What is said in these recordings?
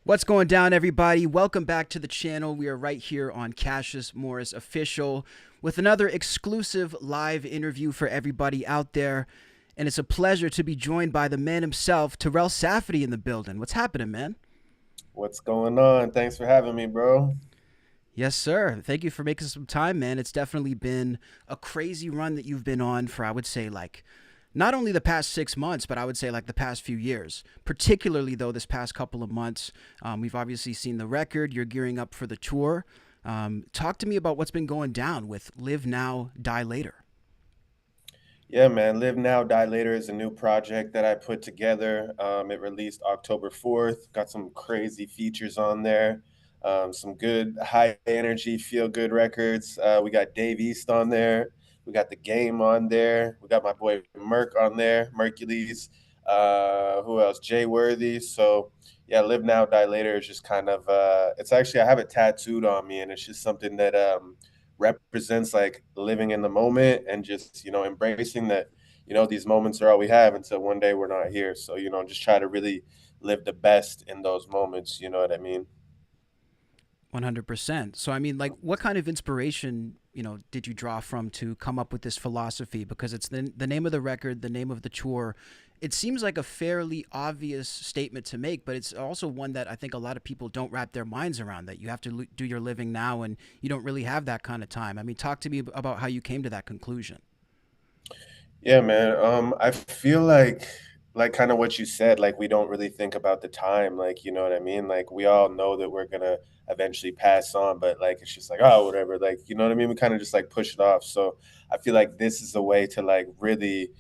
What's going down, everybody? Welcome back to the channel. We are right here on Cassius Morris Official with another exclusive live interview for everybody out there. And it's a pleasure to be joined by the man himself, Terell Safadi, in the building. What's happening, man? What's going on? Thanks for having me, bro. Yes, sir. Thank you for making some time, man. It's definitely been a crazy run that you've been on for, I would say, like, not only the past 6 months, but I would say like the past few years. Particularly, though, this past couple of months, we've obviously seen the record. You're gearing up for the tour. Talk to me about what's been going down with Live Now, Die Later. Yeah, man. Live Now, Die Later is a new project that I put together. It released October 4th. Got some crazy features on there. Some good high energy, feel good records. We got Dave East on there. We got The Game on there. We got my boy Merc on there, Mercules. Who else? Jay Worthy. So, yeah, Live Now, Die Later is just kind of, it's actually, I have it tattooed on me, and it's just something that, represents like living in the moment and just embracing that these moments are all we have until one day we're not here. So just try to really live the best in those moments, you know what I mean? 100%. So, I mean, like, what kind of inspiration, did you draw from to come up with this philosophy? Because it's the name of the record, the name of the tour. It seems like a fairly obvious statement to make, but it's also one that I think a lot of people don't wrap their minds around, that you have to do your living now and you don't really have that kind of time. I mean, talk to me about how you came to that conclusion. Yeah, man. I feel like kind of what you said, like we don't really think about the time, like you know what I mean? Like we all know that we're gonna eventually pass on, but like it's just like, oh, whatever, like you know what I mean? We kind of just like push it off. So I feel like this is a way to like really,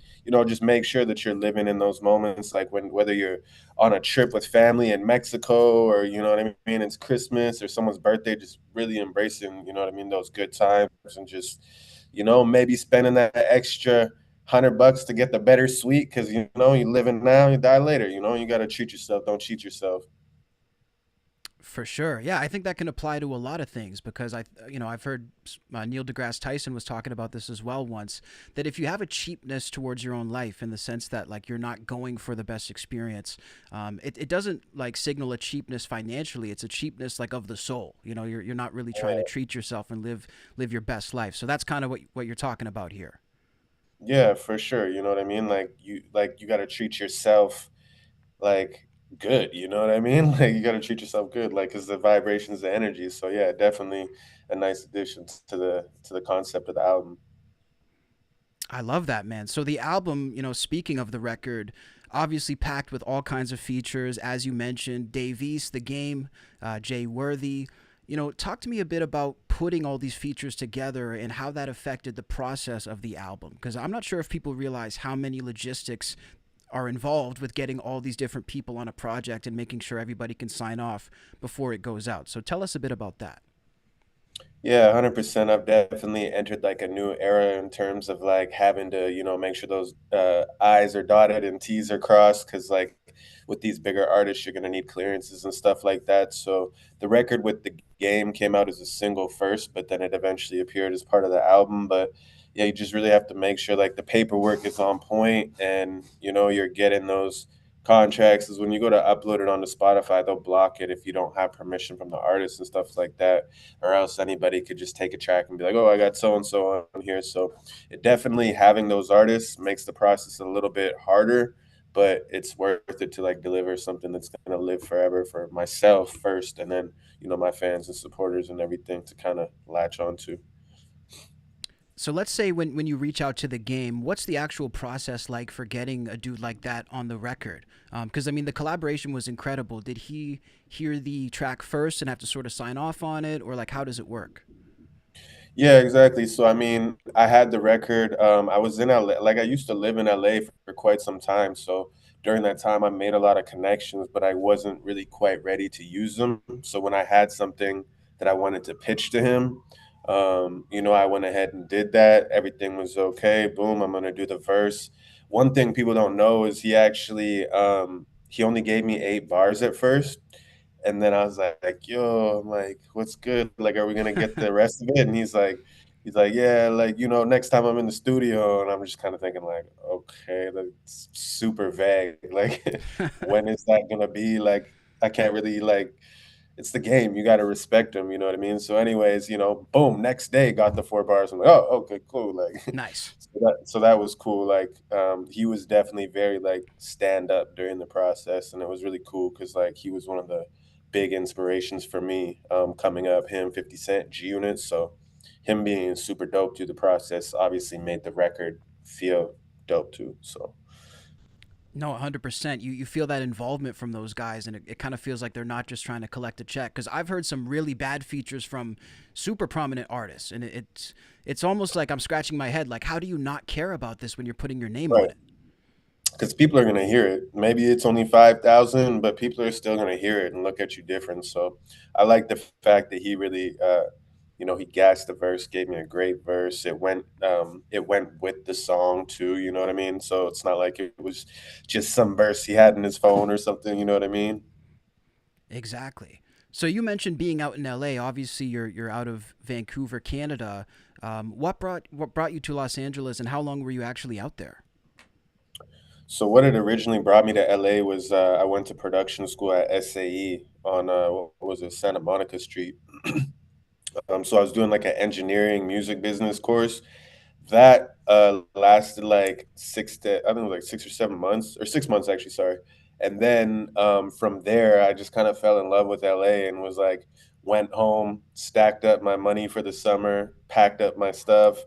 just make sure that you're living in those moments, like when whether you're on a trip with family in Mexico or you know what I mean, it's Christmas or someone's birthday, just really embracing, you know what I mean, those good times and just, maybe spending that extra $100 to get the better suite because you live in now, you die later. You got to treat yourself. Don't cheat yourself. For sure. Yeah, I think that can apply to a lot of things because I've heard Neil deGrasse Tyson was talking about this as well once, that if you have a cheapness towards your own life in the sense that like you're not going for the best experience, it doesn't like signal a cheapness financially. It's a cheapness like of the soul. You're not really trying to treat yourself and live your best life. So that's kind of what you're talking about here. Yeah, for sure. You know what I mean? Like you got to treat yourself like good. You know what I mean? Like you got to treat yourself good, like because the vibrations, the energy. So yeah, definitely a nice addition to the concept of the album. I love that, man. So the album, speaking of the record, obviously packed with all kinds of features, as you mentioned, Dave East, The Game, Jay Worthy. Talk to me a bit about putting all these features together and how that affected the process of the album. Because I'm not sure if people realize how many logistics are involved with getting all these different people on a project and making sure everybody can sign off before it goes out. So tell us a bit about that. Yeah, 100%. I've definitely entered like a new era in terms of like having to, make sure those I's are dotted and T's are crossed. Cause like with these bigger artists, you're going to need clearances and stuff like that. So the record with The Game came out as a single first, but then it eventually appeared as part of the album. But yeah, you just really have to make sure like the paperwork is on point and, you're getting those contracts. Is when you go to upload it onto Spotify, they'll block it if you don't have permission from the artist and stuff like that, or else anybody could just take a track and be like, "Oh, I got so and so on here." So it definitely having those artists makes the process a little bit harder, but it's worth it to like deliver something that's gonna live forever for myself first, and then my fans and supporters and everything to kind of latch onto. So let's say when you reach out to the game, what's the actual process like for getting a dude like that on the record? Because I mean, the collaboration was incredible. Did he hear the track first and have to sort of sign off on it, or like how does it work? Yeah, exactly. So I mean, I had the record. I was in LA, like I used to live in LA for quite some time. So during that time, I made a lot of connections, but I wasn't really quite ready to use them. So when I had something that I wanted to pitch to him, I went ahead and did that. Everything was okay. Boom, I'm gonna do the verse. One thing people don't know is he only gave me 8 bars at first. And then I was like, yo, I'm like, what's good? Like, are we gonna get the rest of it? And he's like, yeah, like, next time I'm in the studio. And I'm just kind of thinking, like, okay, that's super vague. Like, when is that gonna be? Like, I can't really like it's the game. You got to respect them. You know what I mean? So, anyways, boom, next day got the 4 bars. I'm like, oh, okay, cool. Like, Nice. so that was cool. Like, he was definitely very like stand up during the process, and it was really cool because like he was one of the big inspirations for me coming up. Him, 50 Cent, G Unit. So, him being super dope through the process obviously made the record feel dope too. So. No, 100%. You feel that involvement from those guys, and it kind of feels like they're not just trying to collect a check. Because I've heard some really bad features from super prominent artists, and it's almost like I'm scratching my head. Like, how do you not care about this when you're putting your name on Right. it? Because people are going to hear it. Maybe it's only 5,000, but people are still going to hear it and look at you different. So I like the fact that he really, he gassed the verse, gave me a great verse. It went with the song too. You know what I mean? So it's not like it was just some verse he had in his phone or something. You know what I mean? Exactly. So you mentioned being out in LA. Obviously, you're out of Vancouver, Canada. What brought you to Los Angeles, and how long were you actually out there? So what it originally brought me to LA was I went to production school at SAE on what was it, Santa Monica Street. So I was doing like an engineering music business course that lasted like I think it was like 6 or 7 months, or 6 months actually, sorry. And then from there, I just kind of fell in love with LA and was like, went home, stacked up my money for the summer, packed up my stuff,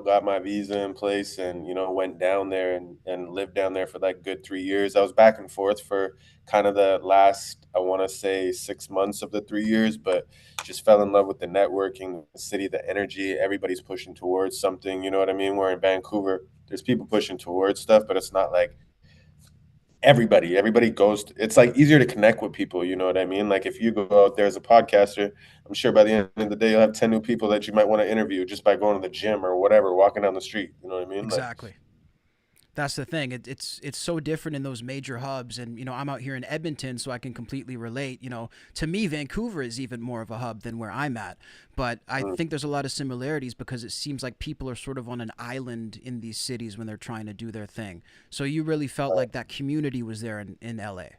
got my visa in place, and went down there and lived down there for like good 3 years. I was back and forth for kind of the last, I want to say, 6 months of the 3 years, but just fell in love with the networking, the city, the energy. Everybody's pushing towards something. You know what I mean? We're in Vancouver. There's people pushing towards stuff, but it's not like everybody goes it's like easier to connect with people. You know what I mean? Like if you go out there as a podcaster, I'm sure by the end of the day you'll have 10 new people that you might want to interview just by going to the gym or whatever, walking down the street. You know what I mean? Like, Exactly. That's the thing. It's so different in those major hubs, and I'm out here in Edmonton, so I can completely relate. To me, Vancouver is even more of a hub than where I'm at. But I mm, think there's a lot of similarities because it seems like people are sort of on an island in these cities when they're trying to do their thing. So you really felt like that community was there in LA.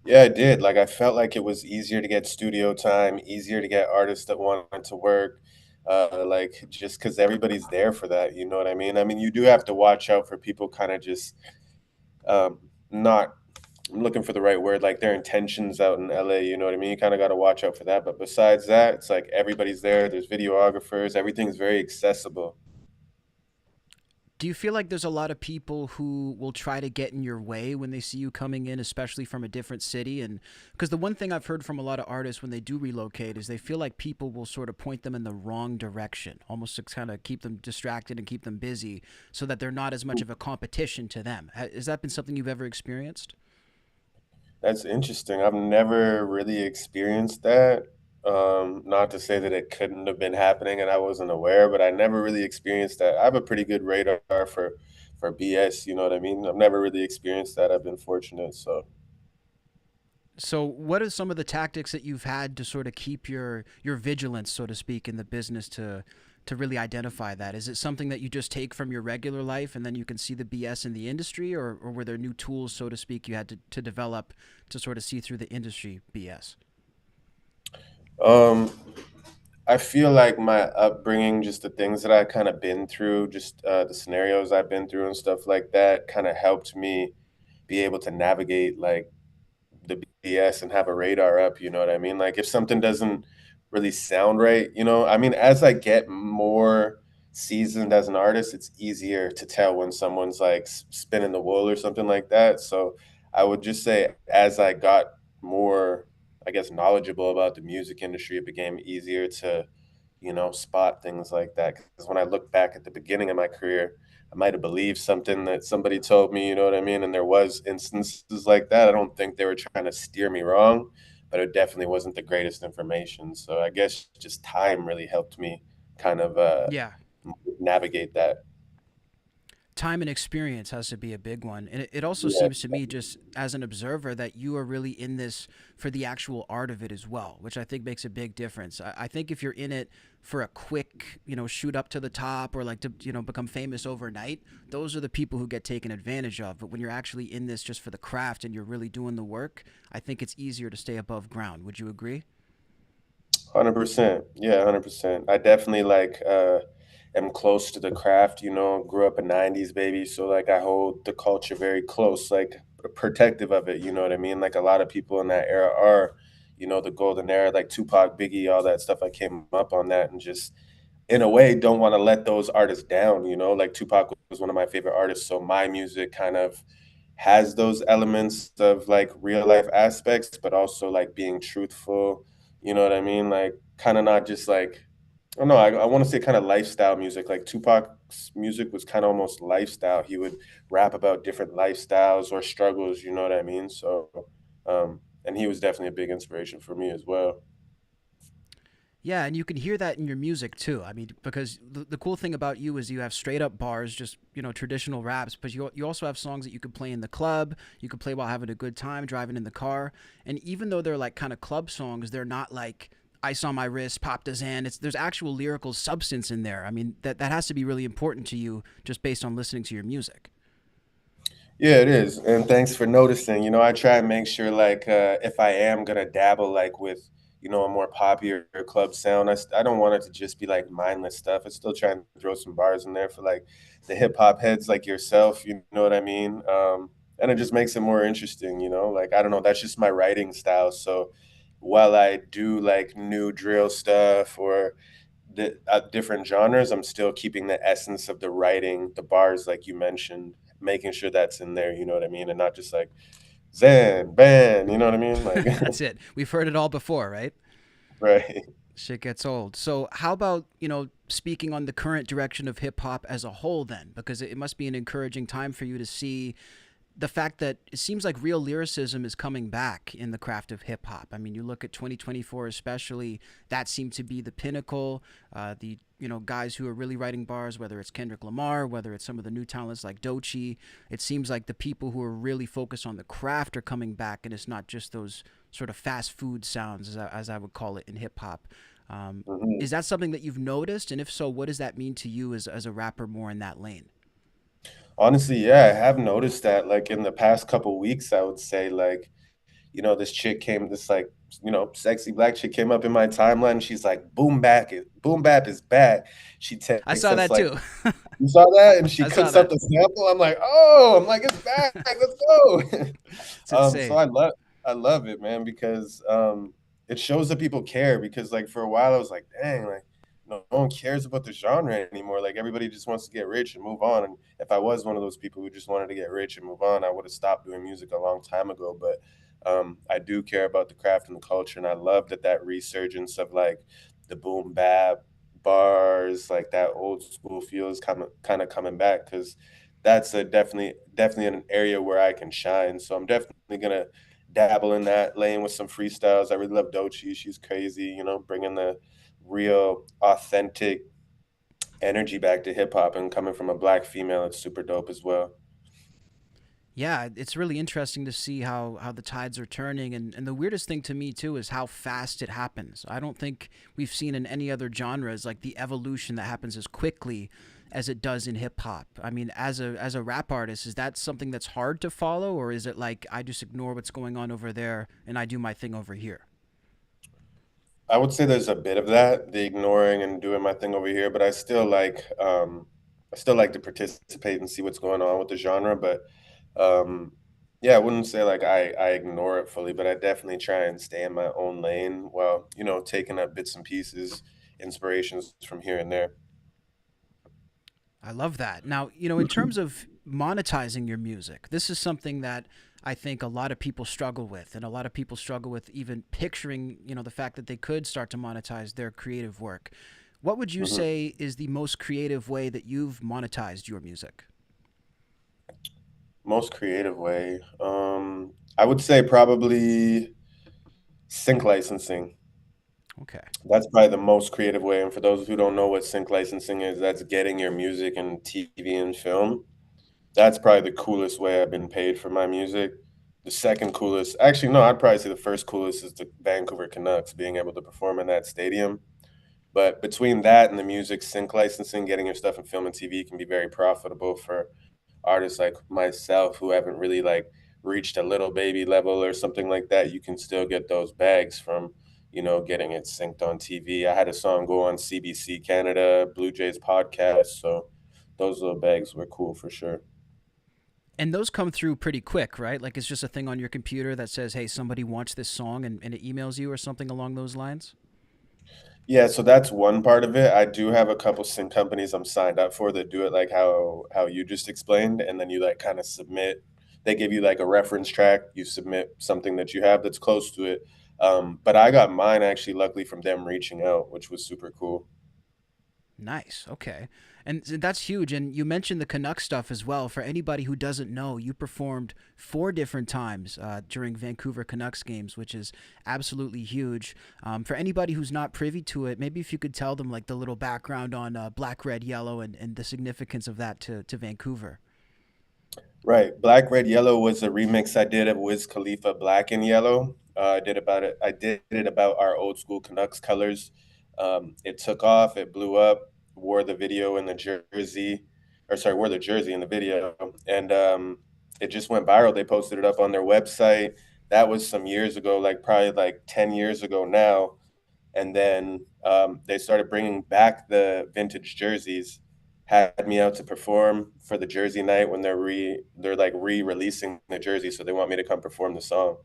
yeah, it did. Like I felt like it was easier to get studio time, easier to get artists that wanted to work. Like just because everybody's there for that, you know what I mean? I mean, you do have to watch out for people kind of just not. I'm looking for the right word, like their intentions out in LA. You know what I mean? You kind of got to watch out for that. But besides that, it's like everybody's there. There's videographers. Everything's very accessible. Do you feel like there's a lot of people who will try to get in your way when they see you coming in, especially from a different city? And because the one thing I've heard from a lot of artists when they do relocate is they feel like people will sort of point them in the wrong direction, almost to kind of keep them distracted and keep them busy so that they're not as much of a competition to them. Has that been something you've ever experienced? That's interesting. I've never really experienced that. Not to say that it couldn't have been happening and I wasn't aware, but I never really experienced that. I have a pretty good radar for BS, you know what I mean? I've never really experienced that. I've been fortunate, so. So, what are some of the tactics that you've had to sort of keep your vigilance, so to speak, in the business to really identify that? Is it something that you just take from your regular life and then you can see the BS in the industry, or were there new tools, so to speak, you had to develop to sort of see through the industry BS? Um, I feel like my upbringing, just the things that I kind of been through, just the scenarios I've been through and stuff like that, kind of helped me be able to navigate like the BS and have a radar up. You know what I mean? Like if something doesn't really sound right, I mean, as I get more seasoned as an artist, it's easier to tell when someone's like spinning the wool or something like that. So I would just say, as I got more, I guess, knowledgeable about the music industry, it became easier to, spot things like that. Because when I look back at the beginning of my career, I might have believed something that somebody told me, you know what I mean? And there was instances like that. I don't think they were trying to steer me wrong, but it definitely wasn't the greatest information. So I guess just time really helped me kind of Yeah. navigate that. Time and experience has to be a big one. And it also Yeah. seems to me, just as an observer, that you are really in this for the actual art of it as well, which I think makes a big difference. I think if you're in it for a quick, shoot up to the top or like to, become famous overnight, those are the people who get taken advantage of. But when you're actually in this just for the craft and you're really doing the work, I think it's easier to stay above ground. Would you agree? 100%. Yeah, 100%. I definitely like am close to the craft, grew up a 90s baby, so like I hold the culture very close, like protective of it, you know what I mean? Like a lot of people in that era are, the golden era, like Tupac, Biggie, all that stuff. I came up on that and just in a way don't want to let those artists down, like Tupac was one of my favorite artists, so my music kind of has those elements of like real life aspects but also like being truthful, you know what I mean, like kind of not just like I don't know, I want to say kind of lifestyle music. Like Tupac's music was kind of almost lifestyle. He would rap about different lifestyles or struggles, you know what I mean? So and he was definitely a big inspiration for me as well. Yeah, and you can hear that in your music too. I mean, because the cool thing about you is you have straight up bars, just traditional raps, but you also have songs that you could play in the club, you could play while having a good time driving in the car, and even though they're like kind of club songs, they're not like ice on my wrist, pop the Zan. There's actual lyrical substance in there. I mean, that has to be really important to you just based on listening to your music. Yeah, it is. And thanks for noticing. I try and make sure like if I am gonna dabble like with, a more popular club sound, I don't want it to just be like mindless stuff. I still try and throw some bars in there for like the hip hop heads like yourself, you know what I mean? And it just makes it more interesting, Like I don't know, that's just my writing style. So while I do like new drill stuff or different genres, I'm still keeping the essence of the writing, the bars, like you mentioned, making sure that's in there. You know what I mean, and not just like Zen, ban. You know what I mean? Like, That's it. We've heard it all before, right? right. Shit gets old. So, how about, speaking on the current direction of hip hop as a whole, then? Because it must be an encouraging time for you to see the fact that it seems like real lyricism is coming back in the craft of hip hop. I mean, you look at 2024 especially, that seemed to be the pinnacle. The guys who are really writing bars, whether it's Kendrick Lamar, whether it's some of the new talents like Dochi, it seems like the people who are really focused on the craft are coming back, and it's not just those sort of fast food sounds, as I would call it in hip hop. Mhm. Is that something that you've noticed? And if so, what does that mean to you as a rapper more in that lane? Honestly, yeah, I have noticed that. Like in the past couple weeks, I would say like this chick came, this like, sexy black chick came up in my timeline. And she's like, boom bap is back. She I takes saw us that like, too. you saw that? And she I saw cooks up that. the sample. I'm like, oh, I'm like, it's back. Let's go. It's So insane. I love it, man, because it shows that people care. Because like for a while, I was like, dang, like no one cares about the genre anymore. Like everybody just wants to get rich and move on. And if I was one of those people who just wanted to get rich and move on, I would have stopped doing music a long time ago. But I do care about the craft and the culture, and I love that resurgence of like the boom bap bars, like that old school feel is kind of coming back because that's a definitely an area where I can shine. So I'm definitely gonna dabble in that lane with some freestyles. I really love Dochi. She's crazy, bringing the real authentic energy back to hip hop and coming from a black female. It's super dope as well. Yeah, it's really interesting to see how the tides are turning, and the weirdest thing to me too is how fast it happens. I don't think we've seen in any other genres like the evolution that happens as quickly as it does in hip hop. I mean, as a rap artist, is that something that's hard to follow, or is it like I just ignore what's going on over there and I do my thing over here? I would say there's a bit of that, the ignoring and doing my thing over here, but I still like to participate and see what's going on with the genre. But um, yeah, I wouldn't say like I ignore it fully, but I definitely try and stay in my own lane while, taking up bits and pieces, inspirations from here and there. I love that. Now, in terms of monetizing your music, this is something that I think a lot of people struggle with, and a lot of people struggle with even picturing, the fact that they could start to monetize their creative work. What would you Mhm. say is the most creative way that you've monetized your music? Most creative way. I would say probably sync licensing. Okay. That's probably the most creative way. And for those who don't know what sync licensing is, that's getting your music in TV and film. That's probably the coolest way I've been paid for my music. The second coolest, actually, no, I'd probably say the first coolest is the Vancouver Canucks being able to perform in that stadium. But between that and the music sync licensing, getting your stuff in film and TV can be very profitable for artists like myself who haven't really like reached a little baby level or something like that. You can still get those bags from, getting it synced on TV. I had a song go on CBC Canada, Blue Jays podcast. So those little bags were cool for sure. And those come through pretty quick, right? Like it's just a thing on your computer that says, hey, somebody wants this song, and it emails you or something along those lines? Yeah, so that's one part of it. I do have a couple sync companies I'm signed up for that do it like how you just explained, and then you like kind of submit. They give you like a reference track. You submit something that you have that's close to it. But I got mine actually, luckily from them reaching out, which was super cool. Nice. Okay. And that's huge. And you mentioned the Canuck stuff as well. For anybody who doesn't know, you performed 4 different times during Vancouver Canucks games, which is absolutely huge. For anybody who's not privy to it, maybe if you could tell them like the little background on Black, Red, Yellow, and the significance of that to Vancouver. Right. Black, Red, Yellow was a remix I did of Wiz Khalifa Black and Yellow. I did it about our old school Canucks colors. It took off, it blew up, wore the video in the jersey, or sorry, wore the jersey in the video. And it just went viral. They posted it up on their website. That was some years ago, like probably like 10 years ago now. And then they started bringing back the vintage jerseys, had me out to perform for the jersey night when they're like re-releasing the jersey, so they want me to come perform the song.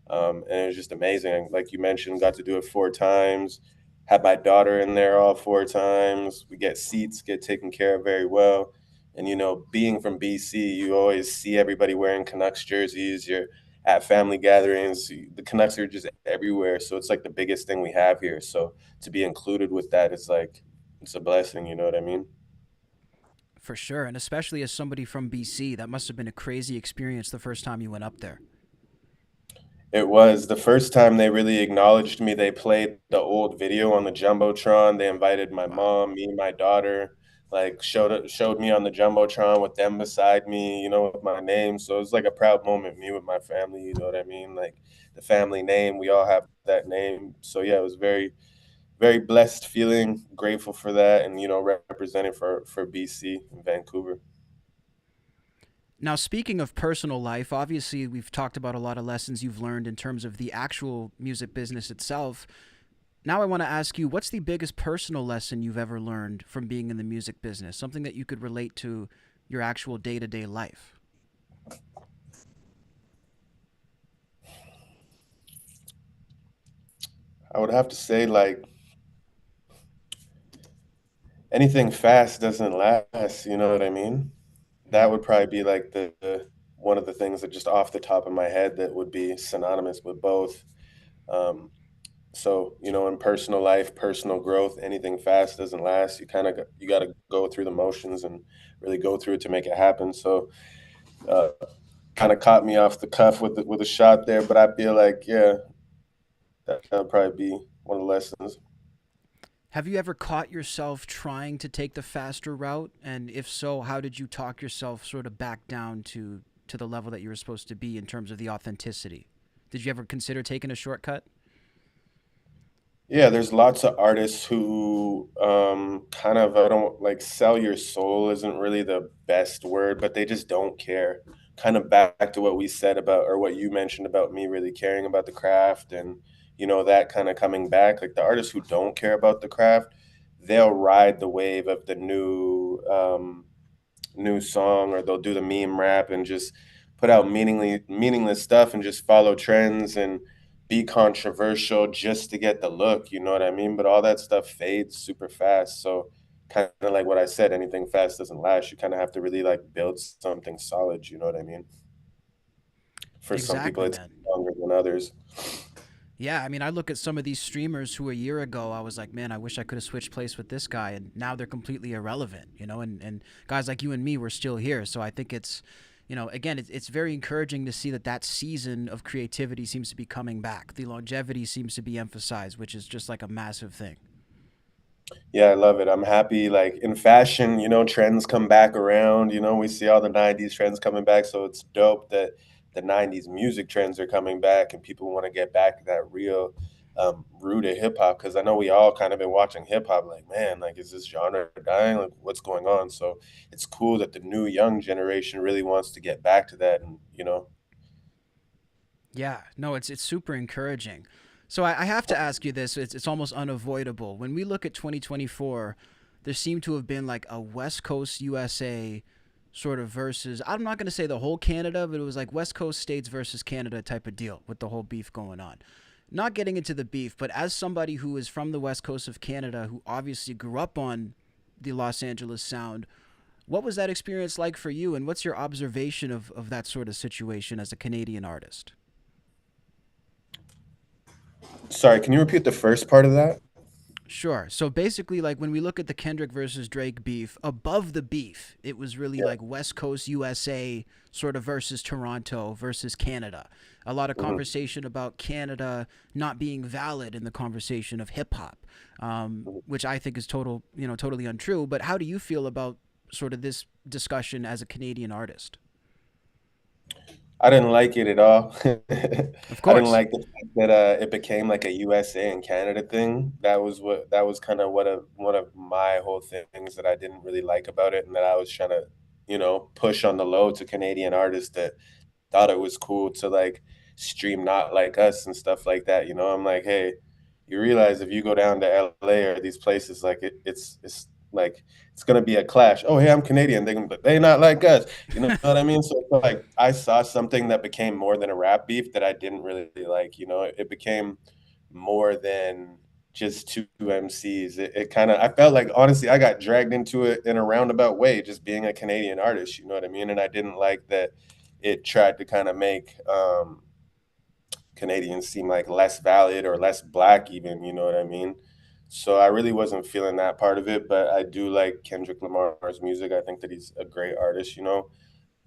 And it was just amazing. Like you mentioned, got to do it 4 times. Had my daughter in there all 4 times. We get seats, get taken care of very well. And being from BC, you always see everybody wearing Canucks jerseys. You're at family gatherings. The Canucks are just everywhere. So it's like the biggest thing we have here. So to be included with that is like it's a blessing. You know what I mean? For sure. And especially as somebody from BC, that must have been a crazy experience the first time you went up there. It was the first time they really acknowledged me. They played the old video on the jumbotron. They invited my Wow. mom, me, my daughter, like showed me on the jumbotron with them beside me, with my name. So it was like a proud moment, me with my family. You know what I mean? Like the family name, we all have that name. So yeah, it was very, very blessed feeling, grateful for that, and representing for BC and Vancouver. Now, speaking of personal life, obviously we've talked about a lot of lessons you've learned in terms of the actual music business itself. Now, I want to ask you, what's the biggest personal lesson you've ever learned from being in the music business? Something that you could relate to your actual day to day life? I would have to say like anything fast doesn't last. You know what I mean? That Mm. would probably be like the one of the things that just off the top of my head that would be synonymous with both. Um, so in personal life, personal growth, anything fast doesn't last. You got to go through the motions and really go through it to make it happen. So uh, kind of caught me off the cuff with a shot there, but I feel like yeah, that would probably be one of the lessons. Have you ever caught yourself trying to take the faster route? And if so, how did you talk yourself sort of back down to the level that you were supposed to be in terms of the authenticity? Did you ever consider taking a shortcut? Yeah, there's lots of artists who kind of I don't like sell your soul isn't really the best word, but they just don't care. Kind of back to what we said about or what you mentioned about me really caring about the craft and that kind of coming back. Like the artists who don't care about the craft, they'll ride the wave of the new song or they'll do the meme rap and just put out meaningless stuff and just follow trends and be controversial just to get the look, you know what I mean? But all that stuff fades super fast. So kind of like what I said, anything fast doesn't last. You kind of have to really like build something solid, you know what I mean? For some people Exactly, it's man. longer than others. Yeah, I mean, I look at some of these streamers who a year ago I was like, man, I wish I could have switched place with this guy, and now they're completely irrelevant, and guys like you and me, we're still here. So I think it's, again, it's very encouraging to see that that season of creativity seems to be coming back. The longevity seems to be emphasized, which is just like a massive thing. Yeah, I love it. I'm happy, like, in fashion, trends come back around, we see all the '90s trends coming back, so it's dope that the '90s music trends are coming back and people wanna get back to that real, root of hip hop. Because I know we all kind of been watching hip hop like, "Man, like, is this genre dying? Like, what's going on?" So, it's cool that the new young generation really wants to get back to that and. Yeah, no, it's super encouraging. So I have to ask you this. It's almost unavoidable. When we look at 2024, there seemed to have been like a West Coast USA sort of versus, I'm not going to say the whole Canada, but it was like West Coast states versus Canada type of deal with the whole beef going on. Not getting into the beef, but as somebody who is from the West Coast of Canada, who obviously grew up on the Los Angeles sound, what was that experience like for you? And what's your observation of that sort of situation as a Canadian artist? Sorry, can you repeat the first part of that? Sure. So basically, like when we look at the Kendrick versus Drake beef, above the beef, it was really Yeah. like West Coast USA sort of versus Toronto versus Canada. A lot of Mhm. conversation about Canada not being valid in the conversation of hip hop, Mhm. which I think is totally untrue. But how do you feel about sort of this discussion as a Canadian artist? I didn't like it at all. Of I didn't course. like the fact that, it became like a USA and Canada thing. That was kinda what a one of my whole things that I didn't really like about it, and that I was trying to, push on the low to Canadian artists that thought it was cool to, like, stream Not Like Us and stuff like that, I'm like, "Hey, you realize if you go down to LA or these places, like, it's like, it's gonna be a clash. 'Oh, hey, I'm Canadian.' They but they not like us." You know what I mean? So, like, I saw something that became more than a rap beef that I didn't really like, It became more than just 2 MCs. It kinda I felt like, honestly, I got dragged into it in a roundabout way just being a Canadian artist, you know what I mean? And I didn't like that it tried to kinda make, Canadians seem like less valid or less black even, you know what I mean? So I really wasn't feeling that part of it, but I do like Kendrick Lamar's music. I think that he's a great artist,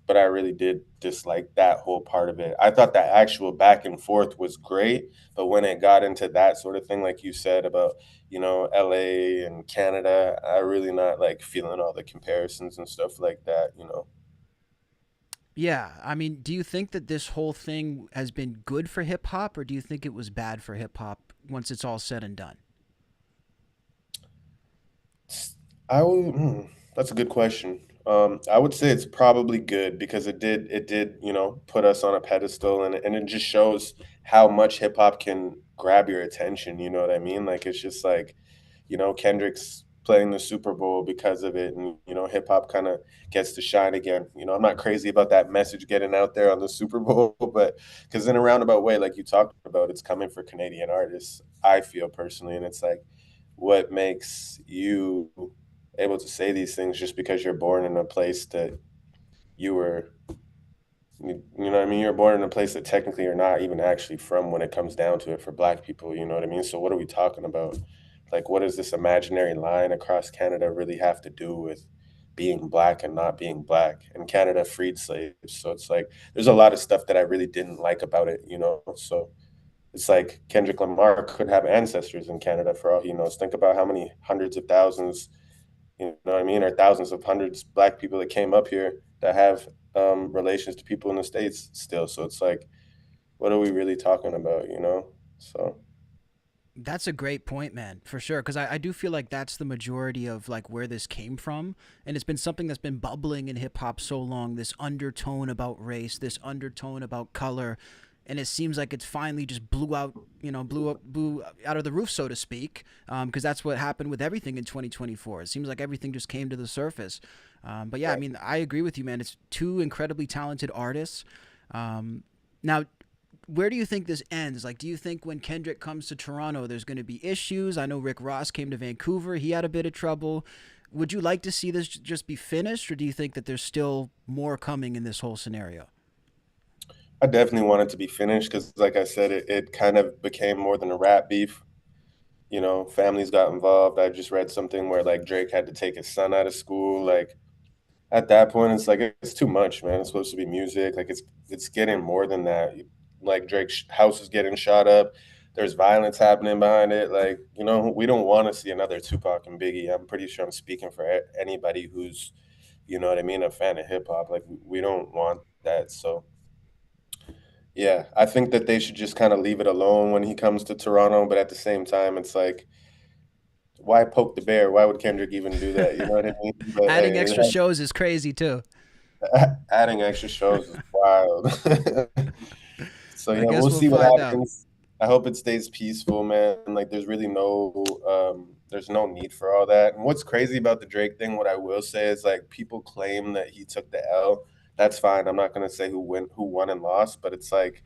but I really did dislike that whole part of it. I thought that actual back and forth was great, but when it got into that sort of thing, like you said about, LA and Canada, I really not like feeling all the comparisons and stuff like that. Yeah, I mean, do you think that this whole thing has been good for hip hop, or do you think it was bad for hip hop once it's all said and done? I would that's a good question. I would say it's probably good because it did, put us on a pedestal and it just shows how much hip hop can grab your attention, you know what I mean? Like it's just like, Kendrick's playing the Super Bowl because of it and hip hop kind of gets to shine again. I'm not crazy about that message getting out there on the Super Bowl, but cuz in a roundabout way like you talked about, it's coming for Canadian artists, I feel personally, and it's like what makes you able to say these things just because you're born in a place that you were you know what I mean? You're born in a place that technically you're not even actually from when it comes down to it for black people, you know what I mean? So what are we talking about? Like what does this imaginary line across Canada really have to do with being black and not being black? And Canada freed slaves. So it's like there's a lot of stuff that I really didn't like about it. So it's like Kendrick Lamar could have ancestors in Canada for all he knows. Think about how many hundreds of thousands, you know what I mean, or thousands of hundreds black people that came up here that have relations to people in the states still. So it's like, what are we really talking about? So That's a great point, man, for sure. Because I do feel like that's the majority of like where this came from, and it's been something that's been bubbling in hip hop so long. This undertone about race, this undertone about color, and it seems like it's finally just blew out, blew out of the roof, so to speak. Because that's what happened with everything in 2024. It seems like everything just came to the surface. But yeah, I right. mean, I agree with you, man. It's two incredibly talented artists. Now, where do you think this ends? Like, do you think when Kendrick comes to Toronto, there's going to be issues? I know Rick Ross came to Vancouver. He had a bit of trouble. Would you like to see this just be finished, or do you think that there's still more coming in this whole scenario? I definitely want it to be finished because, like I said, it kind of became more than a rap beef. Families got involved. I just read something where like Drake had to take his son out of school. Like at that point, it's like it's too much, man. It's supposed to be music. Like it's getting more than that. Like Drake's house is getting shot up. there's violence happening behind it. Like, we don't want to see another Tupac and Biggie. I'm pretty sure I'm speaking for anybody who's, what I mean, a fan of hip hop. Like, we don't want that. So, yeah, I think that they should just kind of leave it alone when he comes to Toronto. But at the same time, it's like, why poke the bear? Why would Kendrick even do that? You know what I mean? But Adding extra shows is crazy too. adding extra shows is wild. So I yeah, guess we'll we'll see what find out. happens. I hope it stays peaceful, man. Like there's no need for all that. And what's crazy about the Drake thing, what I will say is like people claim that he took the L. That's fine. I'm not gonna say who won and lost, but it's like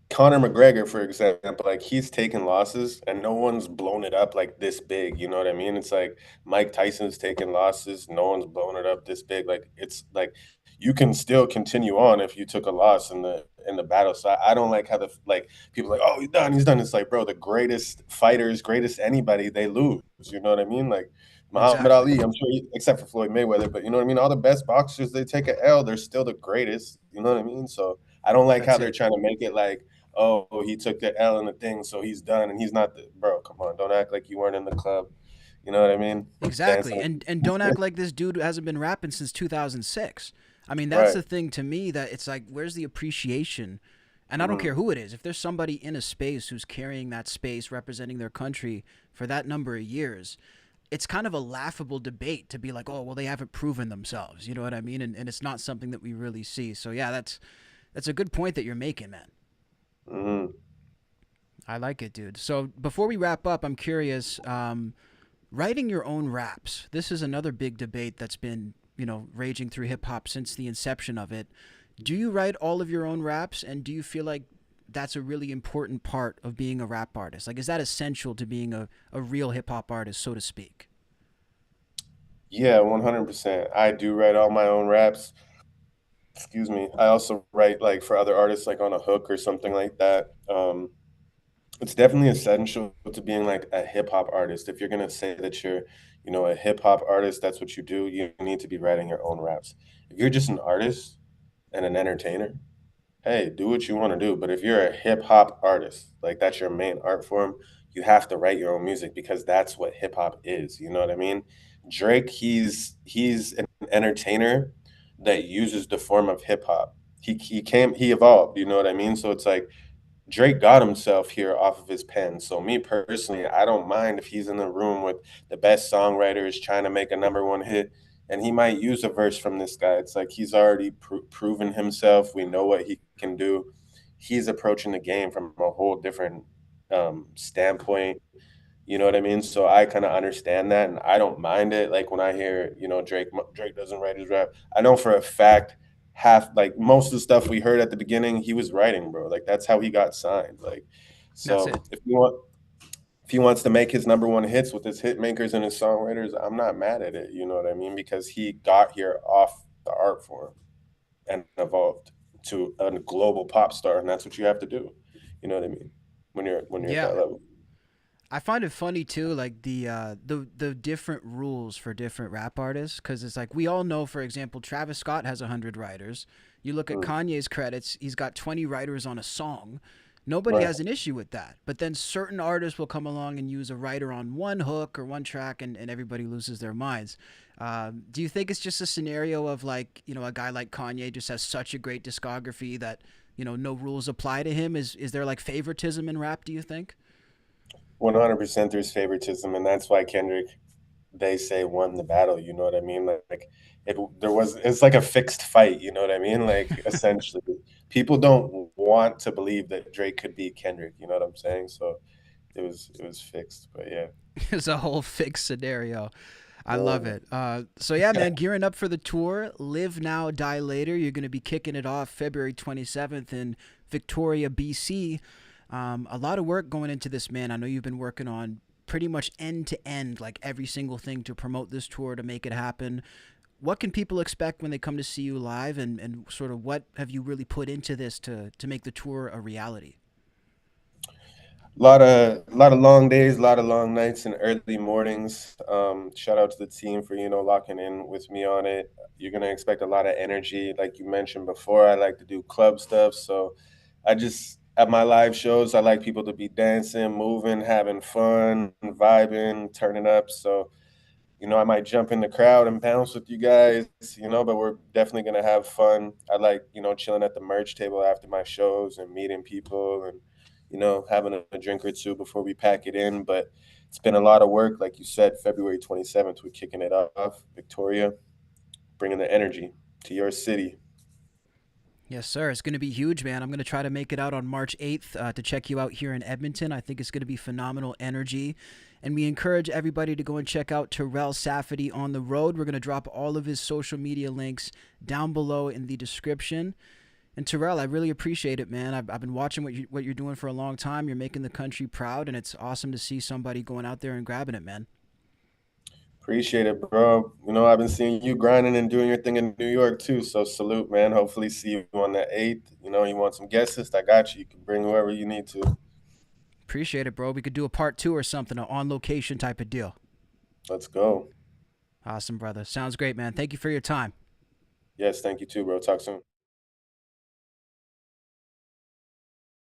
Conor McGregor, for example, like he's taken losses and no one's blown it up like this big. You know what I mean? It's like Mike Tyson's taken losses, no one's blown it up this big. Like it's like you can still continue on if you took a loss in the battle. So I don't like how the like people are like, oh, he's done, he's done. It's like, bro, the greatest fighters, greatest anybody, they lose. You know what I mean? Like Muhammad Exactly. Ali, I'm sure, except for Floyd Mayweather, but you know what I mean. All the best boxers, they take a L. They're still the greatest. You know what I mean? So I don't like how That's they're it. trying to make it like, oh, he took the L in the thing, so he's done, and he's not the bro. Come on, don't act like you weren't in the club. You know what I mean? Exactly. Dancing, And don't act like this dude hasn't been rapping since 2006. I mean, that's right? the thing to me that it's like where's the appreciation? And I don't Hmm. care who it is. If there's somebody in a space who's carrying that space representing their country for that number of years, it's kind of a laughable debate to be like, "Oh, well they haven't proven themselves." You know what I mean? And it's not something that we really see. So, yeah, that's a good point that you're making, man. Hmm. I like it, dude. So, before we wrap up, I'm curious writing your own raps. This is another big debate that's been, raging through hip hop since the inception of it. Do you write all of your own raps, and do you feel like that's a really important part of being a rap artist? Like, is that essential to being a real hip hop artist, so to speak? Yeah, 100%. I do write all my own raps. Excuse me. I also write like for other artists, like on a hook or something like that. It's definitely essential to being like a hip hop artist. If you're gonna say that you're, a hip hop artist, that's what you do. You need to be writing your own raps. If you're just an artist and an entertainer, hey, do what you want to do. But if you're a hip hop artist, like that's your main art form, you have to write your own music because that's what hip hop is. You know what I mean? Drake, he's an entertainer that uses the form of hip hop. He evolved. You know what I mean? So it's like Drake got himself here off of his pen. So me personally, I don't mind if he's in the room with the best songwriters trying to make a number one hit, and he might use a verse from this guy. It's like he's already proven himself. We know what he can do. He's approaching the game from a whole different standpoint. You know what I mean? So I kind of understand that, and I don't mind it. Like when I hear, Drake doesn't write his rap. I know for a fact half like most of the stuff we heard at the beginning, he was writing, bro. Like that's how he got signed. Like, That's so it. if he wants to make his number one hits with his hit makers and his songwriters, I'm not mad at it. You know what I mean? Because he got here off the art form and evolved to a global pop star, and that's what you have to do. You know what I mean? When you're at Yeah. that level. I find it funny too, like the different rules for different rap artists, because it's like we all know, for example, Travis Scott has 100 writers. You look at Mm, Kanye's credits; he's got 20 writers on a song. Nobody right. has an issue with that. But then certain artists will come along and use a writer on one hook or one track, and everybody loses their minds. Do you think it's just a scenario of like a guy like Kanye just has such a great discography that no rules apply to him? Is there like favoritism in rap? Do you think? 100% there's favoritism, and that's why Kendrick, they say, won the battle. You know what I mean? Like it's like a fixed fight. You know what I mean? Like essentially, people don't want to believe that Drake could beat Kendrick. You know what I'm saying? So it was fixed. But yeah, It's a whole fixed scenario. I love yeah. it. So yeah, man, gearing up for the tour. Live Now, Die Later. You're going to be kicking it off February 27th in Victoria, BC. A lot of work going into this, man. I know you've been working on pretty much end to end, like every single thing to promote this tour to make it happen. What can people expect when they come to see you live, and sort of what have you really put into this to make the tour a reality? Lot of long days, a lot of long nights and early mornings. Shout out to the team for locking in with me on it. You're gonna expect a lot of energy, like you mentioned before. I like to do club stuff, so I just at my live shows, I like people to be dancing, moving, having fun, vibing, turning up. So, I might jump in the crowd and bounce with you guys, but we're definitely gonna have fun. I like, chilling at the merch table after my shows and meeting people and, having a drink or two before we pack it in. But it's been a lot of work. Like you said, February 27th, we're kicking it off. Victoria, bringing the energy to your city. Yes, sir. It's going to be huge, man. I'm going to try to make it out on March 8th to check you out here in Edmonton. I think it's going to be phenomenal energy. And we encourage everybody to go and check out Terell Safadi on the road. We're going to drop all of his social media links down below in the description. And Terell, I really appreciate it, man. I've been watching what you're doing for a long time. You're making the country proud, and it's awesome to see somebody going out there and grabbing it, man. Appreciate it, bro. I've been seeing you grinding and doing your thing in New York too. So salute, man. Hopefully see you on the 8th. You want some guest list? I got you. You can bring whoever you need to. Appreciate it, bro. We could do a part two or something, an on location type of deal. Let's go. Awesome, brother. Sounds great, man. Thank you for your time. Yes, thank you too, bro. Talk soon.